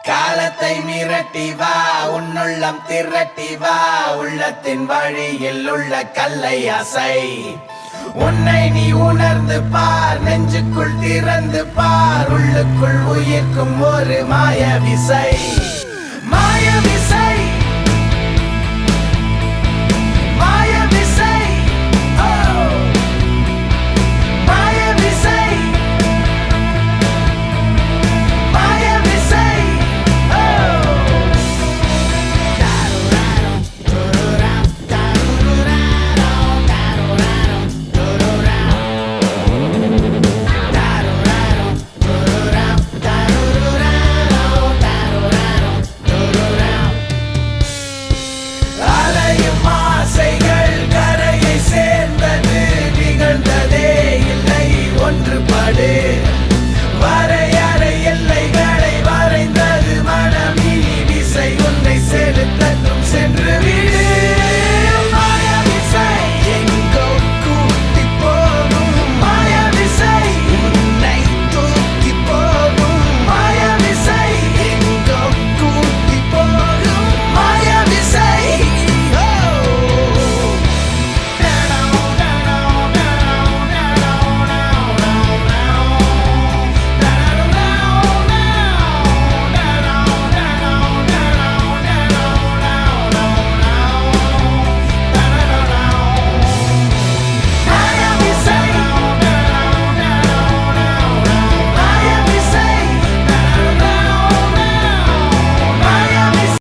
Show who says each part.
Speaker 1: காலத்தை மிரட்டி வா, உன்னுள்ளம் திரட்டி வா, உள்ளத்தின் வழியில் உள்ள கல்லை அசை. உன்னை நீ உணர்ந்து பார், நெஞ்சுக்குள் திறந்து பார், உள்ளுக்குள் உயிர்க்கும் ஒரு மாய விசை.